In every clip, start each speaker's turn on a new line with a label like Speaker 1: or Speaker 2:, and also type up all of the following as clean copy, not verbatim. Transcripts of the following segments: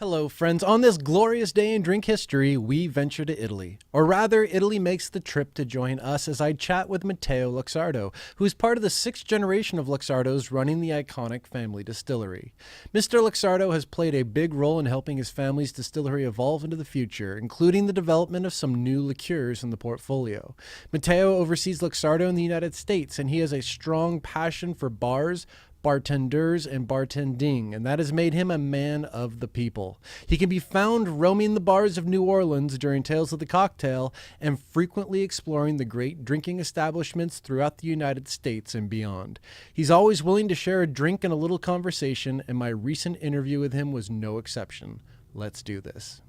Speaker 1: Hello, friends. On this glorious day in drink history, we venture to Italy. Or rather, Italy makes the trip to join us as I chat with Matteo Luxardo, who is part of the sixth generation of Luxardos running the iconic family distillery. Mr. Luxardo has played a big role in helping his family's distillery evolve into the future, including the development of some new liqueurs in the portfolio. Matteo oversees Luxardo in the United States, and he has a strong passion for bars, bartenders, and bartending, and that has made him a man of the people. He can be found roaming the bars of New Orleans during Tales of the Cocktail and frequently exploring the great drinking establishments throughout the United States and beyond. He's always willing to share a drink and a little conversation, and my recent interview with him was no exception. Let's do this.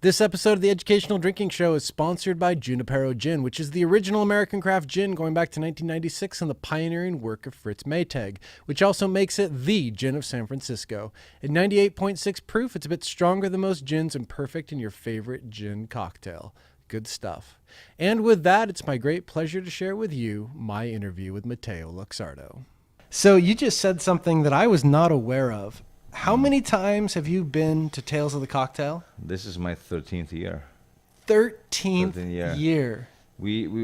Speaker 1: This episode of the Educational Drinking Show is sponsored by Junipero Gin, which is the original American craft gin going back to 1996 and the pioneering work of Fritz Maytag, which also makes it the gin of San Francisco. At 98.6 proof, it's a bit stronger than most gins and perfect in your favorite gin cocktail. Good stuff. And with that, it's my great pleasure to share with you my interview with Matteo Luxardo. So you just said something that I was not aware of. How many times have you been to Tales of the Cocktail?
Speaker 2: This is my 13th year.
Speaker 1: 13th year.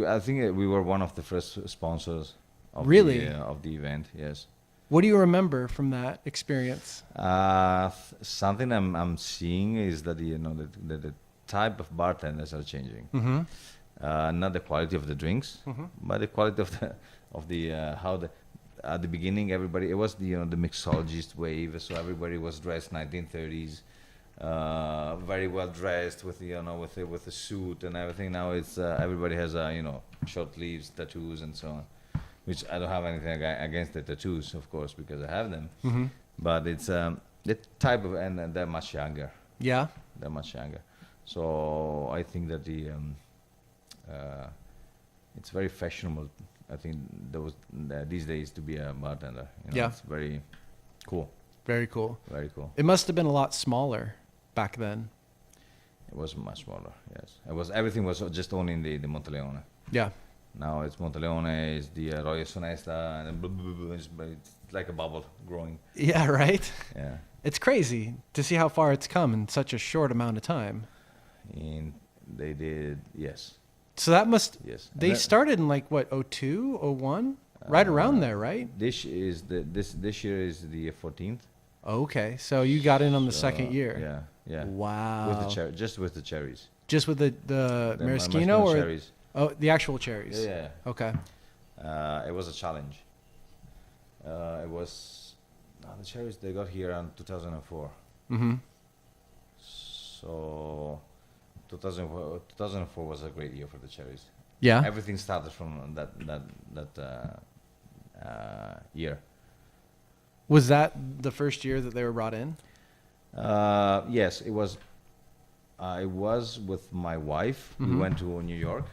Speaker 2: I think we were one of the first sponsors of of the event. Yes.
Speaker 1: What do you remember from that experience?
Speaker 2: Something I'm seeing is that the type of bartenders are changing.
Speaker 1: Mm-hmm.
Speaker 2: Not the quality of the drinks, but the quality of the how the. At the beginning, everybody, it was the mixologist wave, so everybody was dressed 1930s, very well dressed with with a suit and everything. Now it's everybody has short sleeves, tattoos, and so on, which I don't have anything against the tattoos, of course, because I have them.
Speaker 1: Mm-hmm.
Speaker 2: But it's the type of, and they're much younger.
Speaker 1: Yeah,
Speaker 2: they're much younger. So I think that it's very fashionable. I think these days to be a bartender.
Speaker 1: Yeah.
Speaker 2: It's very cool.
Speaker 1: Very cool.
Speaker 2: Very cool.
Speaker 1: It must have been a lot smaller back then.
Speaker 2: It was much smaller, yes. Everything was just only in the Monteleone.
Speaker 1: Yeah.
Speaker 2: Now it's Monteleone, it's the Roya Sonesta, and blah, blah, blah, it's like a bubble growing.
Speaker 1: Yeah, right?
Speaker 2: Yeah.
Speaker 1: It's crazy to see how far it's come in such a short amount of time.
Speaker 2: And they did, yes.
Speaker 1: So that must,
Speaker 2: yes.
Speaker 1: They started in like what, 02, 01? Right around there, right?
Speaker 2: This year is the 14th.
Speaker 1: Okay, so you got in on the second year.
Speaker 2: Yeah, yeah.
Speaker 1: Wow.
Speaker 2: Just with the cherries.
Speaker 1: Just with the maraschino or
Speaker 2: cherries.
Speaker 1: Oh, the actual cherries.
Speaker 2: Yeah.
Speaker 1: Okay.
Speaker 2: It was a challenge. It was the cherries they got here in 2004.
Speaker 1: Mm-hmm.
Speaker 2: So 2004 was a great year for the cherries.
Speaker 1: Yeah.
Speaker 2: Everything started from that year.
Speaker 1: Was that the first year that they were brought in?
Speaker 2: Yes, it was. I was with my wife.
Speaker 1: Mm-hmm.
Speaker 2: We went to New York,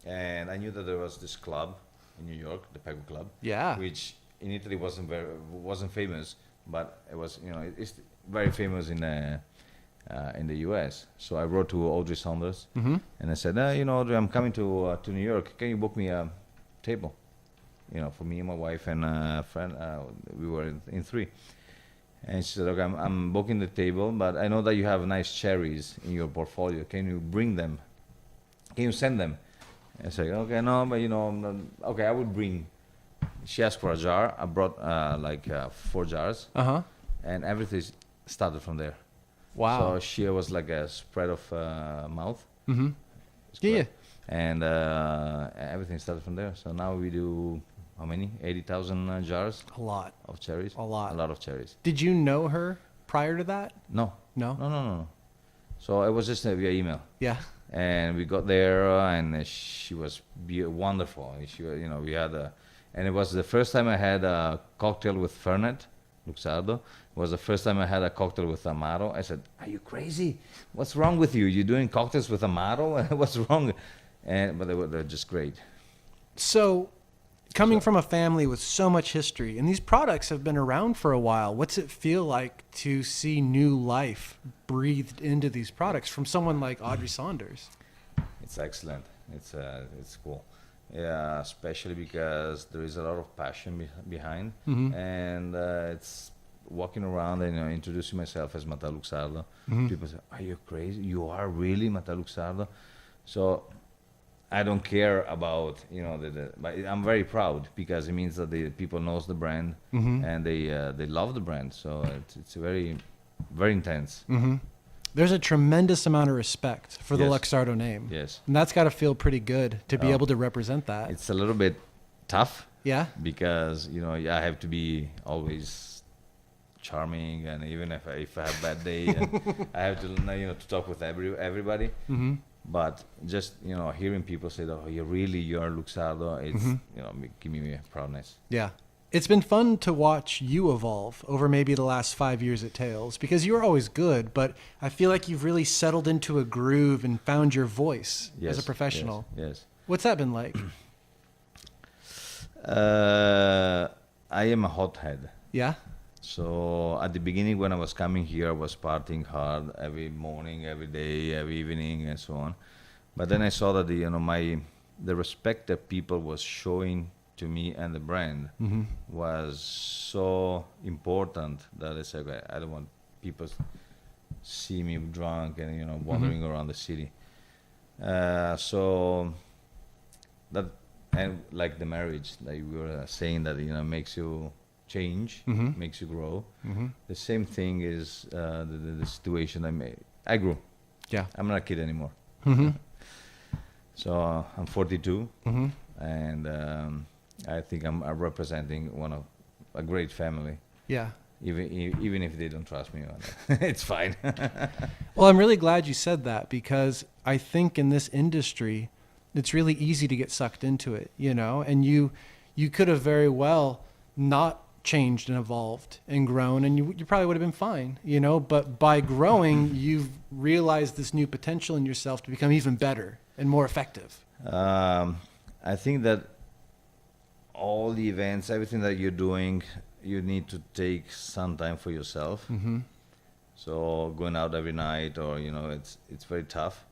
Speaker 2: and I knew that there was this club in New York, the Pego Club.
Speaker 1: Yeah.
Speaker 2: Which in Italy wasn't famous, but it was it's very famous in the U.S. So I wrote to Audrey Saunders,
Speaker 1: Mm-hmm.
Speaker 2: and I said, Audrey, I'm coming to New York. Can you book me a table? For me and my wife and a friend. We were in three. And she said, okay, I'm booking the table, but I know that you have nice cherries in your portfolio. Can you bring them? Can you send them? I said, okay, no, but okay, I would bring. She asked for a jar. I brought 4 jars.
Speaker 1: Uh-huh.
Speaker 2: And everything started from there.
Speaker 1: Wow.
Speaker 2: So she was like a spread of mouth.
Speaker 1: Mm-hmm.
Speaker 2: Yeah. And everything started from there. So now we do, how many? 80,000 jars?
Speaker 1: A lot.
Speaker 2: Of cherries?
Speaker 1: A lot.
Speaker 2: A lot of cherries.
Speaker 1: Did you know her prior to that?
Speaker 2: No.
Speaker 1: No?
Speaker 2: No. So it was just via email.
Speaker 1: Yeah.
Speaker 2: And we got there, and she was wonderful. We had And it was the first time I had a cocktail with Fernet, Luxardo. It was the first time I had a cocktail with Amaro. I said, "Are you crazy? What's wrong with you? You're doing cocktails with Amaro? What's wrong?" But they're just great.
Speaker 1: So, coming from a family with so much history, and these products have been around for a while, what's it feel like to see new life breathed into these products from someone like Audrey Saunders?
Speaker 2: It's excellent. It's cool. Yeah, especially because there is a lot of passion behind, and it's walking around and introducing myself as Matteo Luxardo. People say, "Are you crazy? You are really Matteo Luxardo?" So I don't care about but I'm very proud because it means that the people knows the brand and they love the brand. So it's very, very intense.
Speaker 1: There's a tremendous amount of respect for the
Speaker 2: Yes.
Speaker 1: Luxardo name.
Speaker 2: Yes,
Speaker 1: And that's got to feel pretty good to be able to represent that.
Speaker 2: it's a little bit tough
Speaker 1: Yeah.
Speaker 2: because I have to be always charming, and even if I have bad day, and I have to to talk with everybody. But just hearing people say, "Oh, you're Luxardo," it's giving me proudness.
Speaker 1: Yeah. It's been fun to watch you evolve over maybe the last 5 years at Tails, because you were always good, but I feel like you've really settled into a groove and found your voice as a professional.
Speaker 2: Yes.
Speaker 1: What's that been like?
Speaker 2: I am a hothead.
Speaker 1: Yeah.
Speaker 2: So at the beginning, when I was coming here, I was partying hard every morning, every day, every evening, and so on. But then I saw that the respect that people was showing to me and the brand was so important that I said, "Okay, I don't want people see me drunk and wandering around the city." So that, and like the marriage, like we were saying, that makes you change, makes you grow. The same thing is the situation I grew.
Speaker 1: Yeah.
Speaker 2: I'm not a kid anymore. So I'm 42, and I think I'm representing a great family.
Speaker 1: Yeah.
Speaker 2: Even if they don't trust me, it's fine.
Speaker 1: Well, I'm really glad you said that, because I think in this industry, it's really easy to get sucked into it, and you could have very well not changed and evolved and grown, and you probably would have been fine, but by growing, you've realized this new potential in yourself to become even better and more effective.
Speaker 2: I think that all the events, everything that you're doing, you need to take some time for yourself. So going out every night, or it's very tough.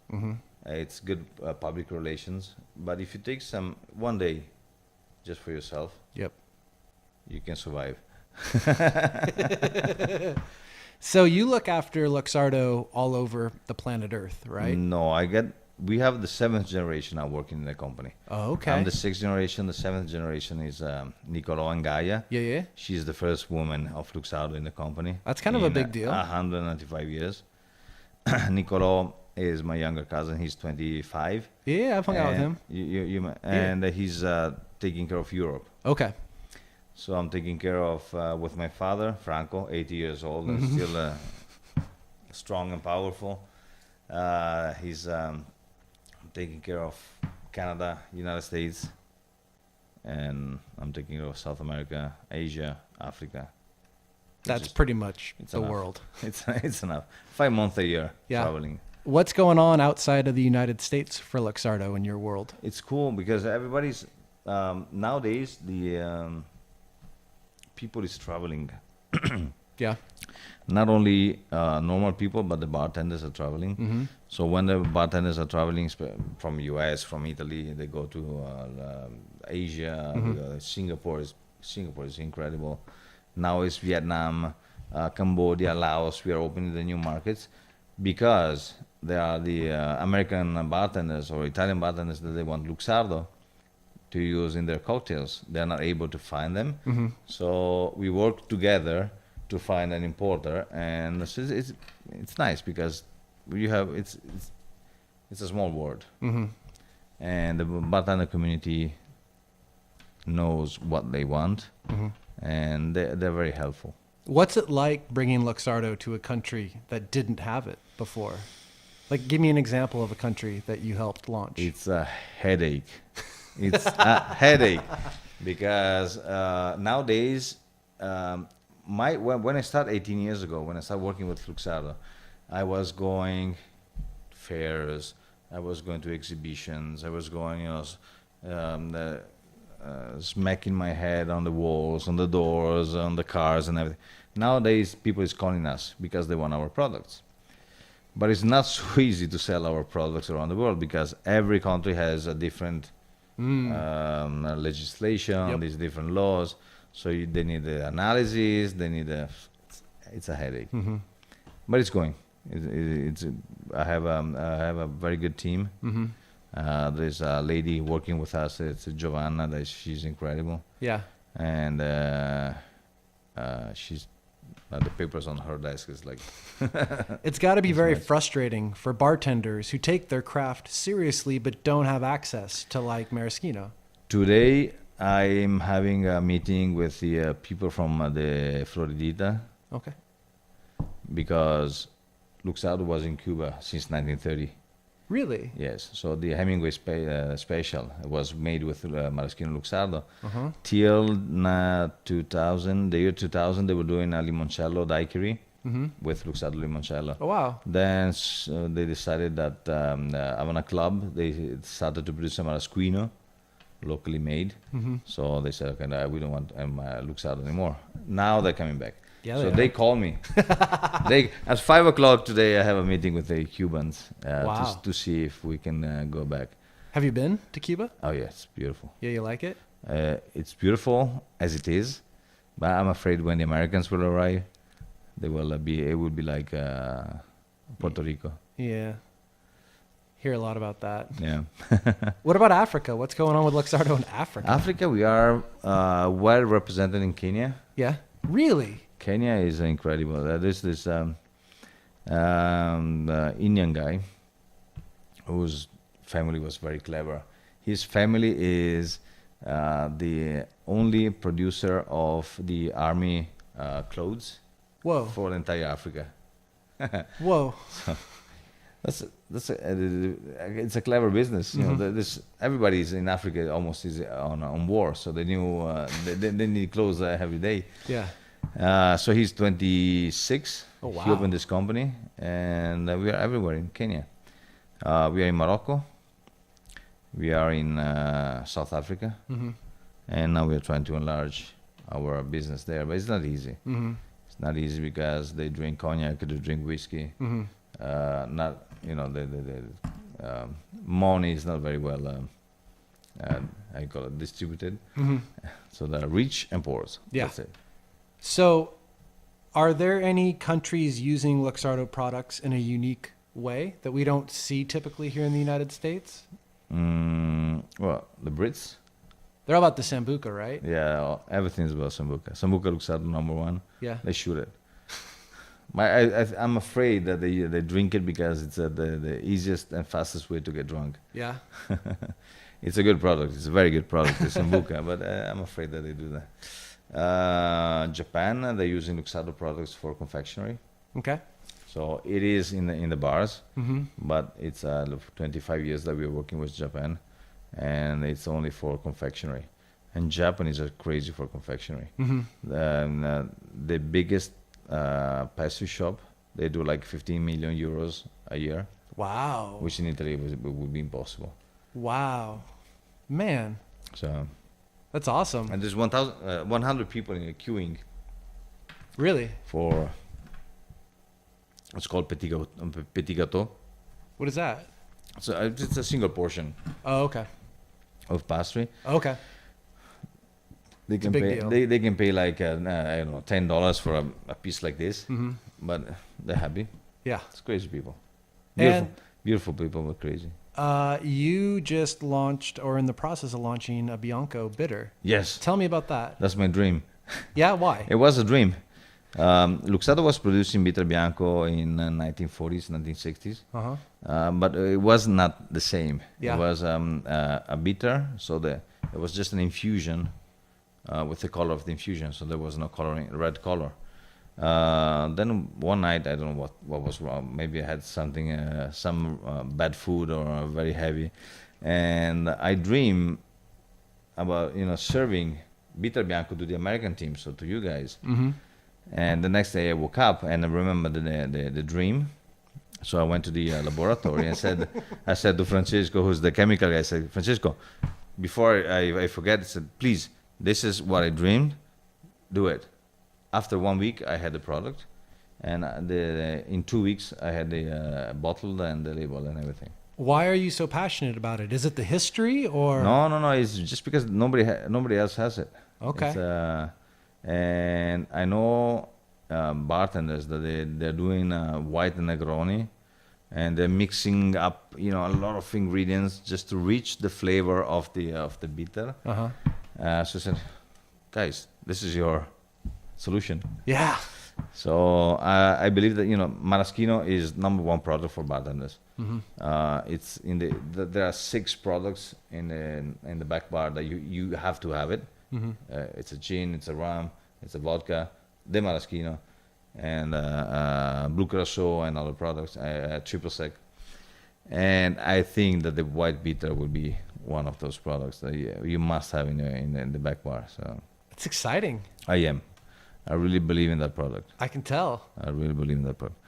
Speaker 2: It's good public relations, but if you take one day just for yourself,
Speaker 1: Yep.
Speaker 2: you can survive.
Speaker 1: So you look after Luxardo all over the planet Earth, right?
Speaker 2: No, we have the 7th generation now working in the company.
Speaker 1: Oh, okay.
Speaker 2: I'm the 6th generation. The 7th generation is Nicolò and Gaia.
Speaker 1: Yeah.
Speaker 2: She's the first woman of Luxardo in the company.
Speaker 1: That's kind of a big deal.
Speaker 2: 195 years. Nicolò is my younger cousin. He's 25.
Speaker 1: Yeah, I've hung out with him.
Speaker 2: And he's taking care of Europe.
Speaker 1: Okay.
Speaker 2: So I'm taking care of with my father, Franco, 80 years old, and still strong and powerful. He's taking care of Canada, United States, and I'm taking care of South America, Asia, Africa.
Speaker 1: That's pretty much
Speaker 2: it's
Speaker 1: the
Speaker 2: enough.
Speaker 1: world.
Speaker 2: It's enough. 5 months a year traveling.
Speaker 1: What's going on outside of the United States for Luxardo in your world?
Speaker 2: It's cool because everybody's nowadays the people is traveling.
Speaker 1: Yeah.
Speaker 2: Not only normal people, but the bartenders are traveling. So when the bartenders are traveling from US, from Italy, they go to Asia. Singapore is incredible. Now it's Vietnam, Cambodia, Laos. We are opening the new markets because there are the American bartenders or Italian bartenders that they want Luxardo to use in their cocktails. They're not able to find them. So we work together to find an importer, and it's nice because it's a small world, and the bartender community knows what they want, and they're very helpful.
Speaker 1: What's it like bringing Luxardo to a country that didn't have it before? Like, give me an example of a country that you helped launch.
Speaker 2: It's a headache. It's a headache because nowadays, when I started 18 years ago, when I started working with Luxardo, I was going fairs, I was going to exhibitions, I was going, smacking my head on the walls, on the doors, on the cars, and everything. Nowadays, people is calling us because they want our products. But it's not so easy to sell our products around the world because every country has a different legislation,
Speaker 1: Yep.
Speaker 2: these different laws. So they need the analysis, it's a headache.
Speaker 1: Mm-hmm.
Speaker 2: But it's going. I have a very good team.
Speaker 1: Mm-hmm.
Speaker 2: There's a lady working with us. It's Giovanna. She's incredible,
Speaker 1: Yeah.
Speaker 2: and she's the papers on her desk is like.
Speaker 1: It's got to be
Speaker 2: It's
Speaker 1: very
Speaker 2: nice.
Speaker 1: frustrating for bartenders who take their craft seriously but don't have access to like maraschino.
Speaker 2: Today I'm having a meeting with the people from the Floridita
Speaker 1: Okay.
Speaker 2: because Luxardo was in Cuba since 1930.
Speaker 1: Really?
Speaker 2: Yes, so the Hemingway special was made with Maraschino Luxardo.
Speaker 1: Uh-huh.
Speaker 2: Till 2000, the year 2000, they were doing a limoncello daiquiri
Speaker 1: Mm-hmm.
Speaker 2: with Luxardo limoncello.
Speaker 1: Oh, wow.
Speaker 2: Then they decided that Havana Club, they started to produce a maraschino, locally made.
Speaker 1: Mm-hmm.
Speaker 2: So they said, okay, no, we don't want Luxardo anymore. Now they're coming back.
Speaker 1: Yeah,
Speaker 2: So
Speaker 1: they
Speaker 2: they
Speaker 1: are.
Speaker 2: call me. At 5 o'clock today, I have a meeting with the Cubans
Speaker 1: Wow.
Speaker 2: to see if we can go back.
Speaker 1: Have you been to Cuba?
Speaker 2: Oh yeah, it's beautiful.
Speaker 1: Yeah, you like it?
Speaker 2: It's beautiful as it is, but I'm afraid when the Americans will arrive, they will it will be like Puerto Rico.
Speaker 1: Yeah. Hear a lot about that.
Speaker 2: Yeah.
Speaker 1: What about Africa? What's going on with Luxardo in Africa?
Speaker 2: Africa, we are well represented in Kenya.
Speaker 1: Yeah. Really?
Speaker 2: Kenya is incredible. There's this Indian guy whose family was very clever. His family is the only producer of the army clothes
Speaker 1: Whoa.
Speaker 2: for the entire Africa.
Speaker 1: Whoa.
Speaker 2: It's a clever business. You know,
Speaker 1: Mhm.
Speaker 2: everybody's in Africa almost is on war, so they knew they need clothes every day.
Speaker 1: Yeah.
Speaker 2: So he's 26.
Speaker 1: Oh, wow.
Speaker 2: He opened this company, and we are everywhere in Kenya. We are in Morocco. We are in South Africa,
Speaker 1: Mm-hmm.
Speaker 2: and now we are trying to enlarge our business there. But it's not easy.
Speaker 1: Mm-hmm.
Speaker 2: It's not easy because they drink cognac, they drink whiskey.
Speaker 1: Mm-hmm.
Speaker 2: Not the money is not very well I call it distributed.
Speaker 1: Mm-hmm.
Speaker 2: So they're rich and poor.
Speaker 1: Yeah.
Speaker 2: That's it.
Speaker 1: So, are there any countries using Luxardo products in a unique way that we don't see typically here in the United States?
Speaker 2: Well, the Brits,
Speaker 1: They're all about the Sambuca, right?
Speaker 2: yeah, everything's about Sambuca. Sambuca Luxardo #1.
Speaker 1: Yeah.
Speaker 2: They shoot it. I'm afraid that they drink it because it's the easiest and fastest way to get drunk.
Speaker 1: Yeah.
Speaker 2: It's a good product. It's a very good product, the Sambuca, but I'm afraid that they do that. Japan, they're using Luxardo products for confectionery.
Speaker 1: Okay.
Speaker 2: So it is in the bars,
Speaker 1: Mm-hmm.
Speaker 2: but it's 25 years that we're working with Japan, and it's only for confectionery. And Japanese are crazy for confectionery.
Speaker 1: Mm-hmm.
Speaker 2: The biggest pastry shop, they do like 15 million euros a year,
Speaker 1: Wow.
Speaker 2: which in Italy would be impossible.
Speaker 1: Wow. Man,
Speaker 2: So,
Speaker 1: that's awesome.
Speaker 2: and there's 100 people in queuing
Speaker 1: Really?
Speaker 2: for, it's called petit gâteau.
Speaker 1: What is that?
Speaker 2: So it's a single portion
Speaker 1: Oh, okay.
Speaker 2: of pastry.
Speaker 1: Okay.
Speaker 2: They
Speaker 1: a
Speaker 2: can
Speaker 1: big
Speaker 2: pay.
Speaker 1: deal.
Speaker 2: They can pay like I don't know, $10 for a piece like this,
Speaker 1: Mm-hmm.
Speaker 2: but they're happy.
Speaker 1: Yeah.
Speaker 2: It's crazy people.
Speaker 1: And
Speaker 2: Beautiful people, but crazy.
Speaker 1: you just launched or in the process of launching a Bianco bitter.
Speaker 2: Yes,
Speaker 1: Tell me about that.
Speaker 2: that's my dream.
Speaker 1: Yeah, why?
Speaker 2: It was a dream. Luxardo was producing bitter bianco in 1940s, 1960s,
Speaker 1: Uh-huh.
Speaker 2: but it was not the same.
Speaker 1: Yeah.
Speaker 2: It was a bitter, so it was just an infusion with the color of the infusion, so there was no coloring, red color. Then one night, I don't know what was wrong. Maybe I had something, some bad food or very heavy, and I dream about serving bitter bianco to the American team, so to you guys.
Speaker 1: Mm-hmm.
Speaker 2: And the next day I woke up and I remembered the dream. So I went to the laboratory and I said to Francisco, who's the chemical guy, I said, Francisco, before I forget, I said, please, this is what I dreamed, do it. After 1 week, I had the product, and in 2 weeks, I had the bottle and the label and everything.
Speaker 1: Why are you so passionate about it? Is it the history or?
Speaker 2: No. It's just because nobody else has it.
Speaker 1: Okay.
Speaker 2: And I know bartenders that they're doing white Negroni, and they're mixing up a lot of ingredients just to reach the flavor of the bitter.
Speaker 1: Uh-huh.
Speaker 2: So I said, guys, this is your solution.
Speaker 1: Yeah.
Speaker 2: So I believe that maraschino is #1 product for bartenders.
Speaker 1: Mm-hmm.
Speaker 2: It's there are 6 products in the back bar that you have to have it.
Speaker 1: Mm-hmm.
Speaker 2: It's a gin, it's a rum, it's a vodka, the maraschino, and blue curacao and other products, triple sec. And I think that the white bitter will be one of those products that you must have in the back bar. So
Speaker 1: It's exciting.
Speaker 2: I really believe in that product.
Speaker 1: I can tell.
Speaker 2: I really believe in that product.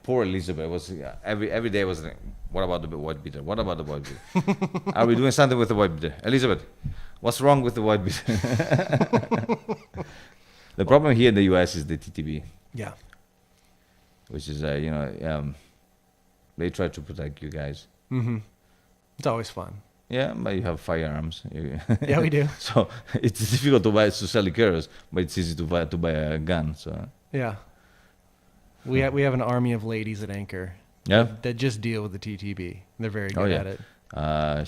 Speaker 2: Poor Elizabeth was every day was like, what about the white bitter? What about the white bitter? Are we doing something with the white bitter? Elizabeth, what's wrong with the white bitter? The problem here in the US is the TTB,
Speaker 1: Yeah.
Speaker 2: which is they try to protect you guys.
Speaker 1: Mm-hmm. It's always fun.
Speaker 2: Yeah, but you have firearms.
Speaker 1: Yeah, we do.
Speaker 2: So it's difficult to sell liqueurs, but it's easy to buy a gun. So
Speaker 1: Yeah. We have an army of ladies at Anchor
Speaker 2: yeah.
Speaker 1: that just deal with the TTB. They're very good
Speaker 2: yeah.
Speaker 1: at it.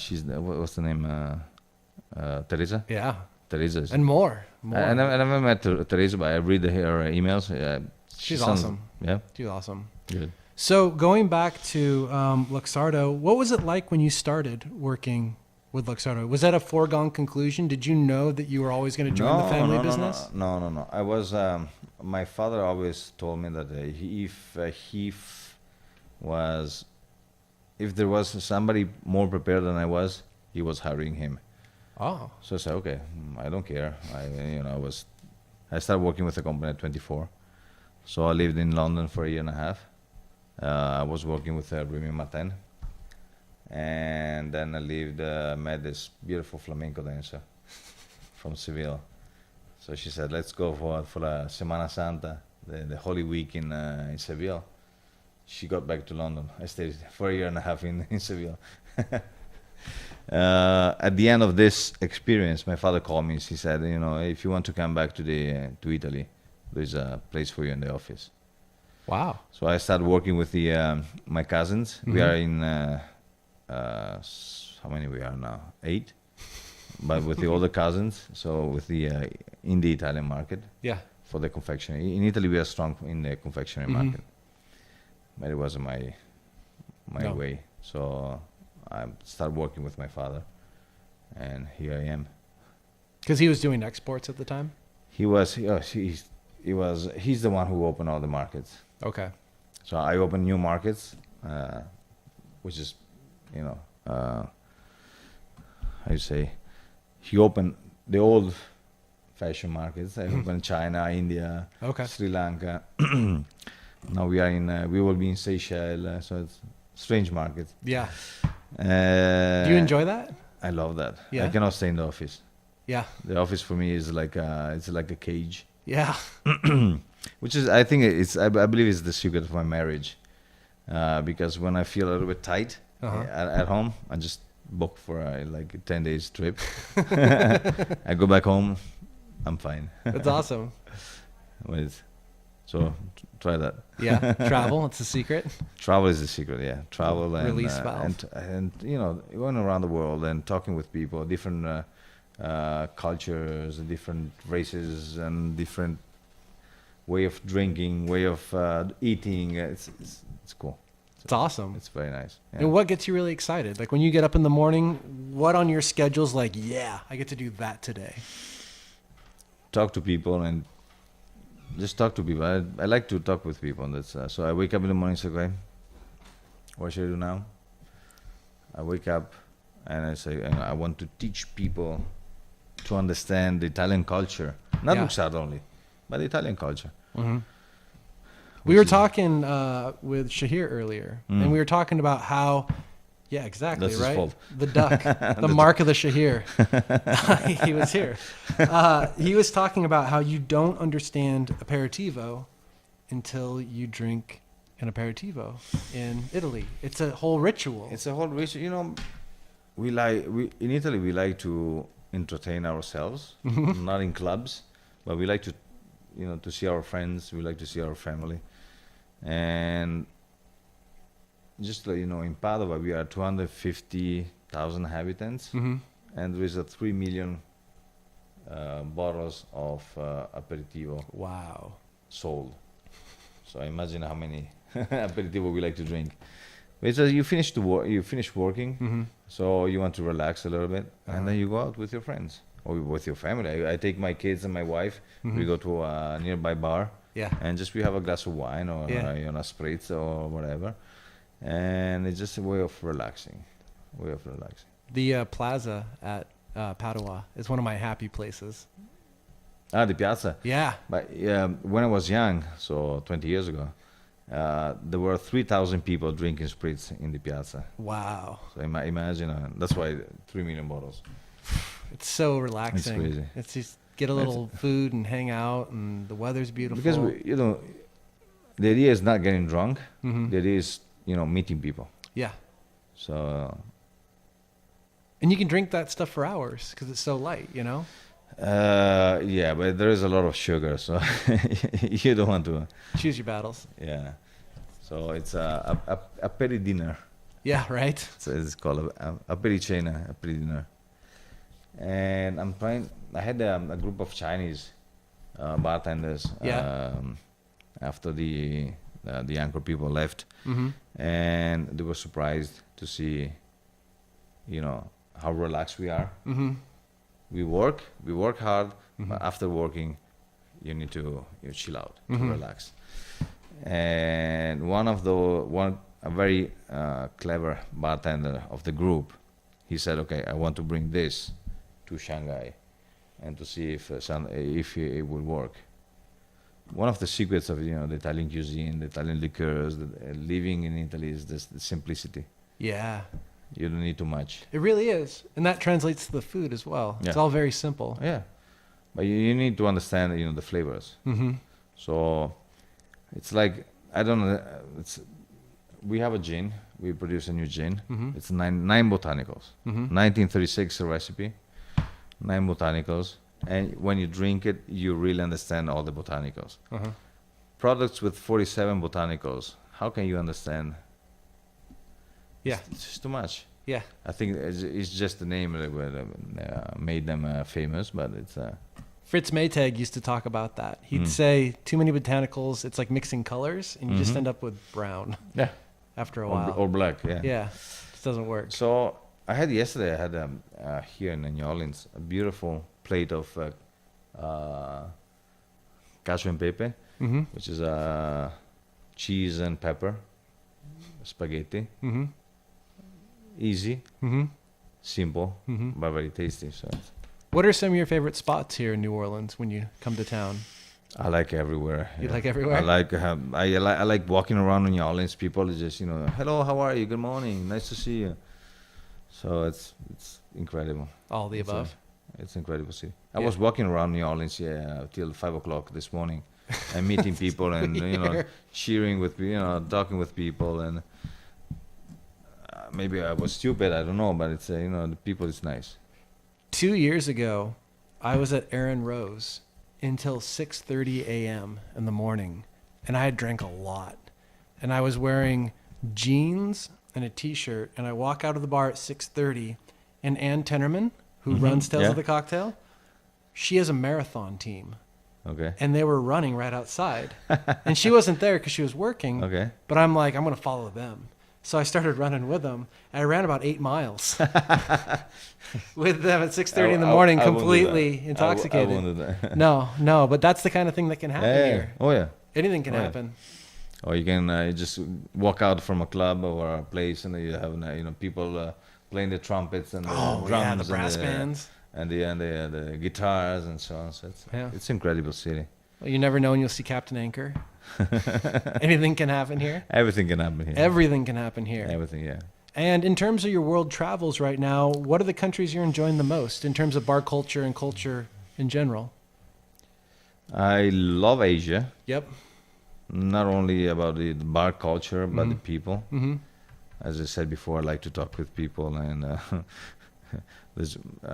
Speaker 2: She's what's the name? Teresa.
Speaker 1: Yeah.
Speaker 2: Teresa.
Speaker 1: And more.
Speaker 2: I never met Teresa, but I read her emails.
Speaker 1: She's awesome.
Speaker 2: Yeah.
Speaker 1: She's awesome.
Speaker 2: Good.
Speaker 1: So going back to Luxardo, what was it like when you started working with Luxardo? Was that a foregone conclusion? Did you know that you were always going to join the family business?
Speaker 2: No. I was. My father always told me that if there was somebody more prepared than I was, he was hiring him.
Speaker 1: Oh.
Speaker 2: So I said, okay, I don't care. I started working with the company at 24. So I lived in London for a year and a half. I was working with Remy Martin. And then I met this beautiful flamenco dancer from Seville. So she said, let's go for la Semana Santa, the Holy Week in Seville. She got back to London. I stayed for a year and a half in Seville. At the end of this experience, my father called me. He said, if you want to come back to Italy, there's a place for you in the office.
Speaker 1: Wow.
Speaker 2: So I started working with my cousins. Mm-hmm. We are in, how many we are now? 8. But with the older cousins, so in the Italian market.
Speaker 1: Yeah.
Speaker 2: For the confectionery. In Italy, we are strong in the confectionery
Speaker 1: Mm-hmm.
Speaker 2: market. But it wasn't my way. So I started working with my father, and here I am.
Speaker 1: Because he was doing exports at the time?
Speaker 2: He's the one who opened all the markets.
Speaker 1: Okay.
Speaker 2: So I opened new markets, which is, how you say, he opened the old fashion markets. I opened China, India,
Speaker 1: okay.
Speaker 2: Sri Lanka. Now we will be in Seychelles, so it's strange markets.
Speaker 1: Yeah. Do you enjoy that?
Speaker 2: I love that.
Speaker 1: Yeah.
Speaker 2: I cannot stay in the office.
Speaker 1: Yeah.
Speaker 2: The office for me is like it's like a cage.
Speaker 1: Yeah.
Speaker 2: Which is, I think I believe it's the secret of my marriage, because when I feel a little bit tight at home, I just book for like a 10 days trip. I go back home, I'm fine.
Speaker 1: That's awesome.
Speaker 2: So try that.
Speaker 1: Yeah, travel, it's the secret.
Speaker 2: Travel is the secret, yeah. Travel and
Speaker 1: release valve.
Speaker 2: and going around the world and talking with people, different cultures, different races, and different way of drinking, way of eating. It's cool.
Speaker 1: It's awesome.
Speaker 2: It's very nice. Yeah.
Speaker 1: And what gets you really excited? Like when you get up in the morning, what on your schedule's like, yeah, I get to do that today?
Speaker 2: Talk to people and just talk to people. I like to talk with people. That's so I wake up in the morning and say, okay, what should I do now? I wake up, and I say, and I want to teach people to understand the Italian culture, not
Speaker 1: Yeah.
Speaker 2: Luxardo only, but the Italian culture.
Speaker 1: Mm-hmm. We were talking with Shahir earlier, and we were talking about how, yeah, exactly,
Speaker 2: That's his
Speaker 1: right?
Speaker 2: fault.
Speaker 1: The duck, the mark of the Shahir. He was here. He was talking about how you don't understand aperitivo until you drink an aperitivo in Italy. It's a whole ritual.
Speaker 2: It's a whole ritual. You know, we in Italy we like to entertain ourselves, not in clubs, but we like to, you know, to see our friends. We like to see our family, and just like, you know, in Padova we are 250,000 inhabitants, and there is a 3 million bottles of aperitivo
Speaker 1: Wow.
Speaker 2: sold. So imagine how many aperitivo we like to drink. But it's you finish you finish working, so you want to relax a little bit, and then you go out with your friends or with your family. I take my kids and my wife. We go to a nearby bar,
Speaker 1: Yeah.
Speaker 2: and just we have a glass of wine or
Speaker 1: Yeah.
Speaker 2: you know, spritz or whatever, and it's just a way of relaxing.
Speaker 1: The plaza at Padua is one of my happy places.
Speaker 2: Ah, the piazza.
Speaker 1: Yeah.
Speaker 2: But when I was young, so 20 years ago, there were 3,000 people drinking spritz in the piazza.
Speaker 1: Wow.
Speaker 2: So imagine, that's why 3 million bottles.
Speaker 1: It's so relaxing.
Speaker 2: It's crazy.
Speaker 1: It's just get a little food and hang out, and the weather's beautiful.
Speaker 2: Because you know, the idea is not getting drunk.
Speaker 1: Mhm.
Speaker 2: The idea is, you know, meeting people.
Speaker 1: Yeah.
Speaker 2: So
Speaker 1: And you can drink that stuff for hours because it's so light, you know?
Speaker 2: yeah, but there is a lot of sugar, so you don't want to.
Speaker 1: Choose your battles.
Speaker 2: Yeah. So it's a peri dinner.
Speaker 1: Yeah, right?
Speaker 2: So it's called a pericena, a peri dinner. And I had a group of Chinese bartenders
Speaker 1: Yeah.
Speaker 2: after the anchor people left,
Speaker 1: Mm-hmm.
Speaker 2: and they were surprised to see, you know, how relaxed we are.
Speaker 1: Mm-hmm.
Speaker 2: We work hard, but after working, you need to chill out, to relax. And a very clever bartender of the group, he said, "Okay, I want to bring this to Shanghai, and to see if it will work." One of the secrets of, you know, the Italian cuisine, the Italian liqueurs, living in Italy is this the simplicity.
Speaker 1: Yeah.
Speaker 2: You don't need too much.
Speaker 1: It really is. And that translates to the food as well. It's
Speaker 2: Yeah.
Speaker 1: all very simple.
Speaker 2: Yeah, but you need to understand, you know, the flavors.
Speaker 1: Mm-hmm.
Speaker 2: So it's like, I don't know. We have a gin. We produce a new gin. It's nine botanicals. 1936 recipe, 9 botanicals, and when you drink it, you really understand all the botanicals. Products with 47 botanicals. How can you understand?
Speaker 1: Yeah.
Speaker 2: It's just too much.
Speaker 1: Yeah.
Speaker 2: I think it's just the name that made them famous, but it's.
Speaker 1: Fritz Maytag used to talk about that. He'd say too many botanicals, it's like mixing colors, and you just end up with brown
Speaker 2: Yeah.
Speaker 1: after a while.
Speaker 2: Or black, yeah.
Speaker 1: Yeah. It just doesn't work.
Speaker 2: So yesterday, I had here in New Orleans a beautiful plate of cacio and pepe, which is cheese and pepper spaghetti. Easy, simple, but very tasty. So
Speaker 1: What are some of your favorite spots here in New Orleans when you come to town?
Speaker 2: I like everywhere.
Speaker 1: You like everywhere?
Speaker 2: I like walking around in New Orleans. People is just, you know, hello, how are you? Good morning, nice to see you. So it's incredible.
Speaker 1: All the above.
Speaker 2: It's incredible city. I
Speaker 1: Yeah.
Speaker 2: was walking around New Orleans till 5 o'clock this morning, and meeting people and you know, cheering with, you know, talking with people, and maybe I was stupid, I don't know, but it's you know, the people is nice.
Speaker 1: 2 years ago, I was at Aaron Rose until 6:30 a.m. in the morning, and I had drank a lot. And I was wearing jeans and a t-shirt, and I walk out of the bar at 6:30, and Ann Tennerman, who runs Tales
Speaker 2: Yeah.
Speaker 1: of the Cocktail, she has a marathon team,
Speaker 2: Okay.
Speaker 1: and they were running right outside. And she wasn't there because she was working,
Speaker 2: Okay.
Speaker 1: but I'm like, I'm going to follow them. So I started running with them, and I ran about 8 miles with them at 6:30 in the morning,
Speaker 2: I won't do
Speaker 1: completely
Speaker 2: that.
Speaker 1: intoxicated.
Speaker 2: I won't do that.
Speaker 1: No, but that's the kind of thing that can happen
Speaker 2: Yeah.
Speaker 1: here.
Speaker 2: Oh yeah.
Speaker 1: Anything can
Speaker 2: Oh, yeah.
Speaker 1: happen.
Speaker 2: Or you can you just walk out from a club or a place, and you have you know, people playing the trumpets and the
Speaker 1: Oh
Speaker 2: drums
Speaker 1: yeah, the brass
Speaker 2: and
Speaker 1: bands.
Speaker 2: the guitars and so on. So it's incredible city.
Speaker 1: Well, you never know when you'll see Captain Anchor. Anything can happen here.
Speaker 2: Everything can happen here.
Speaker 1: Everything can happen here.
Speaker 2: Everything, yeah.
Speaker 1: And in terms of your world travels right now, what are the countries you're enjoying the most in terms of bar culture and culture in general?
Speaker 2: I love Asia.
Speaker 1: Yep.
Speaker 2: Not only about the bar culture, but the people.
Speaker 1: Mm-hmm.
Speaker 2: As I said before, I like to talk with people, and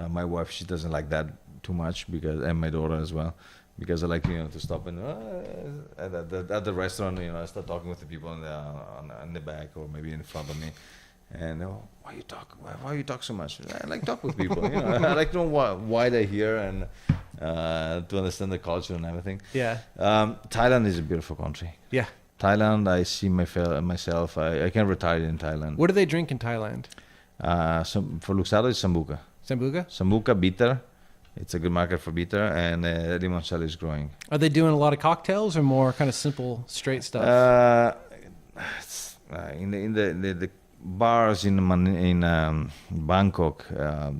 Speaker 2: my wife, she doesn't like that too much, and my daughter as well, because I like to stop and at the restaurant, I start talking with the people on the back or maybe in front of me, and why you talk so much? I like talk with people. I like to know why they're here and to understand the culture and everything.
Speaker 1: Yeah.
Speaker 2: Thailand is a beautiful country.
Speaker 1: Yeah.
Speaker 2: Thailand, I see myself. I can retire in Thailand.
Speaker 1: What do they drink in Thailand?
Speaker 2: For Luxardo, it's Sambuca.
Speaker 1: Sambuca?
Speaker 2: Sambuca bitter. It's a good market for bitter, and limoncello is growing.
Speaker 1: Are they doing a lot of cocktails or more kind of simple, straight stuff?
Speaker 2: In the bars in Bangkok,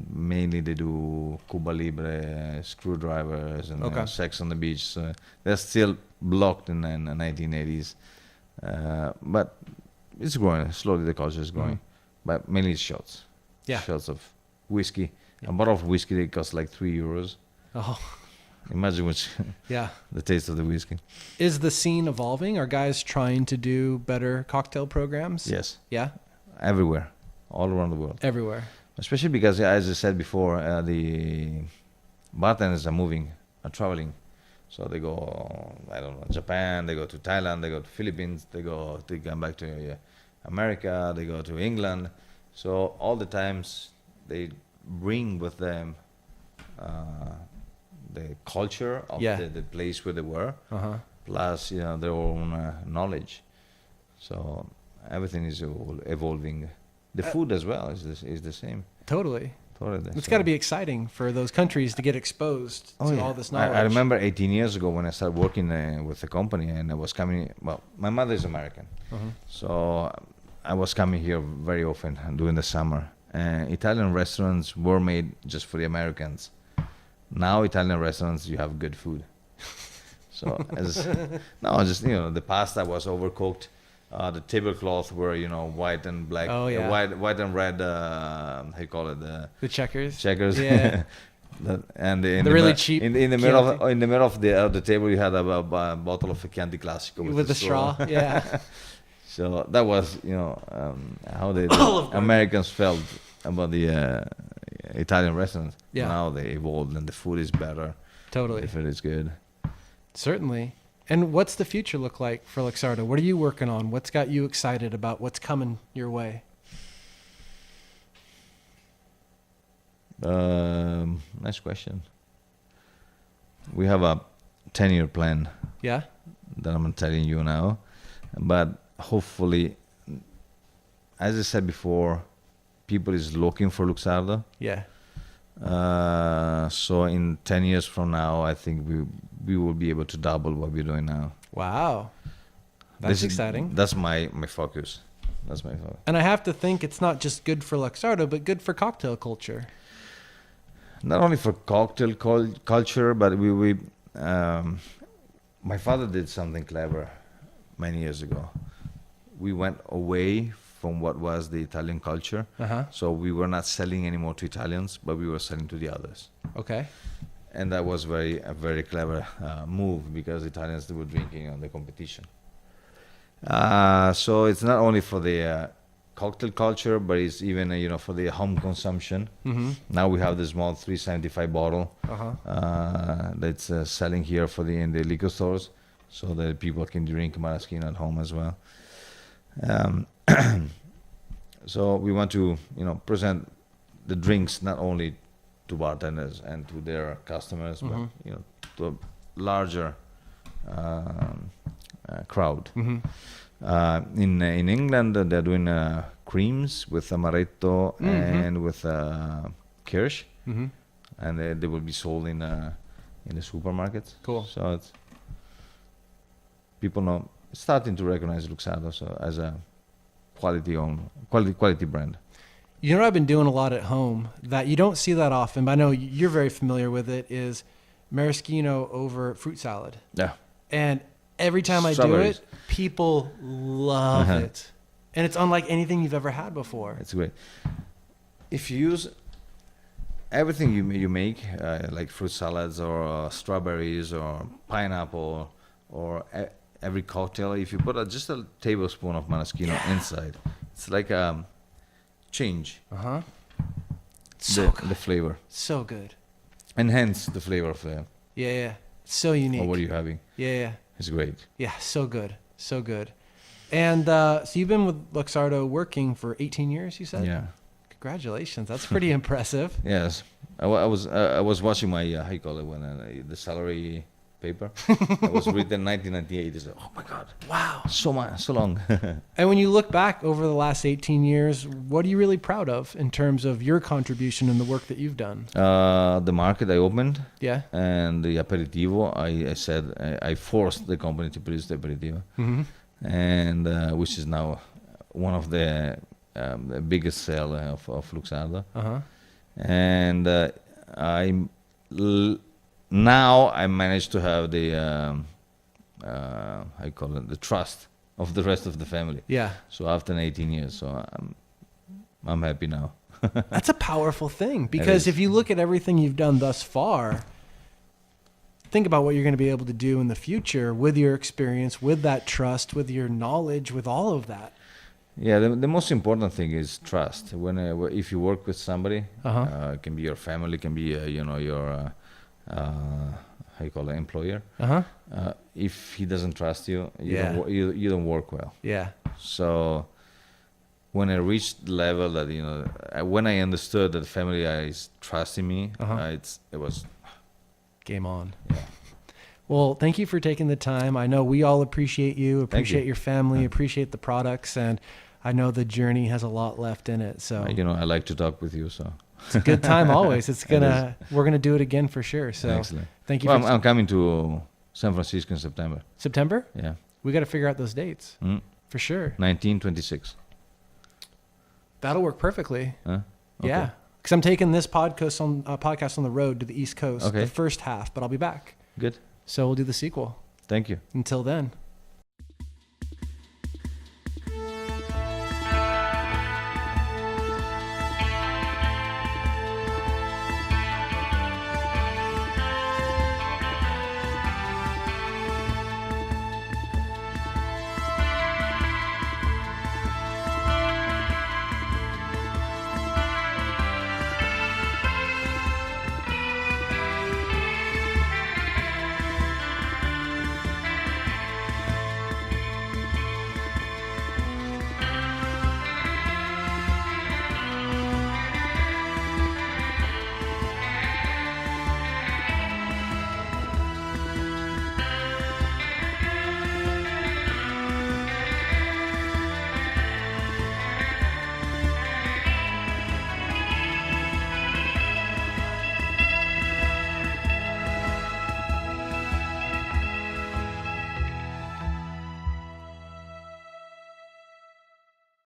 Speaker 2: mainly they do Cuba Libre, screwdrivers, and sex on the beach. So they're still blocked in the 1980s, but it's growing slowly. The culture is growing, but mainly it's shots.
Speaker 1: Yeah,
Speaker 2: shots of whiskey. A bottle of whiskey they cost like €3.
Speaker 1: Oh,
Speaker 2: imagine the taste of the whiskey.
Speaker 1: Is the scene evolving? Are guys trying to do better cocktail programs?
Speaker 2: Yes.
Speaker 1: Yeah.
Speaker 2: Everywhere, all around the world.
Speaker 1: Everywhere.
Speaker 2: Especially because, as I said before, the bartenders are traveling. So they go, I don't know, Japan, they go to Thailand, they go to Philippines, they come back to America, they go to England. So all the times they bring with them the culture of the place where they were, plus their own knowledge. So everything is evolving. The food as well is the same.
Speaker 1: Totally. It's got to be exciting for those countries to get exposed to all this knowledge.
Speaker 2: I remember 18 years ago when I started working with the company, and I was coming. Well, my mother is American, so I was coming here very often during the summer. Italian restaurants were made just for the Americans. Now Italian restaurants, you have good food. So the pasta was overcooked. The tablecloth were white and black, white and red. How you call it?
Speaker 1: The checkers.
Speaker 2: Checkers.
Speaker 1: Yeah.
Speaker 2: And
Speaker 1: the really cheap.
Speaker 2: In the middle of the table, you had a bottle of Chianti Classico
Speaker 1: with the straw. Yeah.
Speaker 2: So that was how the Americans felt about the Italian restaurants.
Speaker 1: Yeah.
Speaker 2: Now they evolved and the food is better.
Speaker 1: Totally.
Speaker 2: The food is good.
Speaker 1: Certainly. And what's the future look like for Luxardo? What are you working on? What's got you excited about what's coming your way?
Speaker 2: Nice question. We have a 10-year plan.
Speaker 1: Yeah.
Speaker 2: That I'm telling you now, but hopefully, as I said before, people is looking for Luxardo.
Speaker 1: Yeah.
Speaker 2: So in 10 years from now, I think we will be able to double what we're doing now.
Speaker 1: Wow. That's exciting.
Speaker 2: That's my focus. That's my focus.
Speaker 1: And I have to think it's not just good for Luxardo, but good for cocktail culture.
Speaker 2: Not only for cocktail culture, but we my father did something clever many years ago. We went away from what was the Italian culture. So we were not selling anymore to Italians, but we were selling to the others.
Speaker 1: Okay.
Speaker 2: And that was a very clever move, because Italians were drinking on the competition. So it's not only for the cocktail culture, but it's even for the home consumption. Now we have the small 375 bottle that's selling here in the liquor stores, so that people can drink maraschino at home as well. So we want to present the drinks not only to bartenders and to their customers, but to a larger crowd. In England, they're doing creams with amaretto and with kirsch, and they will be sold in the supermarkets.
Speaker 1: Cool.
Speaker 2: So it's people starting to recognize Luxardo as a quality brand.
Speaker 1: You know what I've been doing a lot at home that you don't see that often, but I know you're very familiar with it, is maraschino over fruit salad.
Speaker 2: Yeah.
Speaker 1: And every time I do
Speaker 2: Strawberries.
Speaker 1: it, people love it. And it's unlike anything you've ever had before.
Speaker 2: It's great. If you use everything you make, like fruit salads or strawberries or pineapple or every cocktail, if you put just a tablespoon of maraschino inside, it's like change
Speaker 1: So good.
Speaker 2: the flavor.
Speaker 1: So good.
Speaker 2: Enhance the flavor of
Speaker 1: Yeah. So unique.
Speaker 2: what are you having.
Speaker 1: Yeah.
Speaker 2: It's great.
Speaker 1: Yeah. So good. So good. And so you've been with Luxardo working for 18 years, you said?
Speaker 2: Yeah.
Speaker 1: Congratulations. That's pretty impressive.
Speaker 2: Yes. I was watching my how you call it when the salary paper. It was written 1998. It's like, oh my God.
Speaker 1: Wow.
Speaker 2: So long.
Speaker 1: And when you look back over the last 18 years, what are you really proud of in terms of your contribution and the work that you've done?
Speaker 2: The market I opened.
Speaker 1: Yeah.
Speaker 2: And the aperitivo, I said I forced the company to produce the aperitivo, and which is now one of the biggest seller of Luxardo. And now I managed to have the I call it the trust of the rest of the family.
Speaker 1: Yeah.
Speaker 2: So after 18 years, so I'm happy now.
Speaker 1: That's a powerful thing, because if you look at everything you've done thus far, think about what you're going to be able to do in the future with your experience, with that trust, with your knowledge, with all of that.
Speaker 2: Yeah, the most important thing is trust. If you work with somebody, it can be your family, can be your how you call it, employer. If he doesn't trust you, you don't work well.
Speaker 1: Yeah.
Speaker 2: So when I reached the level that when I understood that the family is trusting me, it was
Speaker 1: Game on.
Speaker 2: Yeah.
Speaker 1: Well, thank you for taking the time. I know we all appreciate you, appreciate your family, appreciate the products, and I know the journey has a lot left in it. So
Speaker 2: I like to talk with you, so
Speaker 1: it's a good time always. We're gonna do it again for sure. So
Speaker 2: excellent.
Speaker 1: Thank you.
Speaker 2: Well, I'm coming to San Francisco in September.
Speaker 1: September?
Speaker 2: Yeah.
Speaker 1: We got to figure out those dates for sure.
Speaker 2: 1926.
Speaker 1: That'll work perfectly.
Speaker 2: Okay.
Speaker 1: Yeah, because I'm taking this podcast on the road to the East Coast,
Speaker 2: Okay.
Speaker 1: the first half, but I'll be back.
Speaker 2: Good.
Speaker 1: So we'll do the sequel.
Speaker 2: Thank you.
Speaker 1: Until then.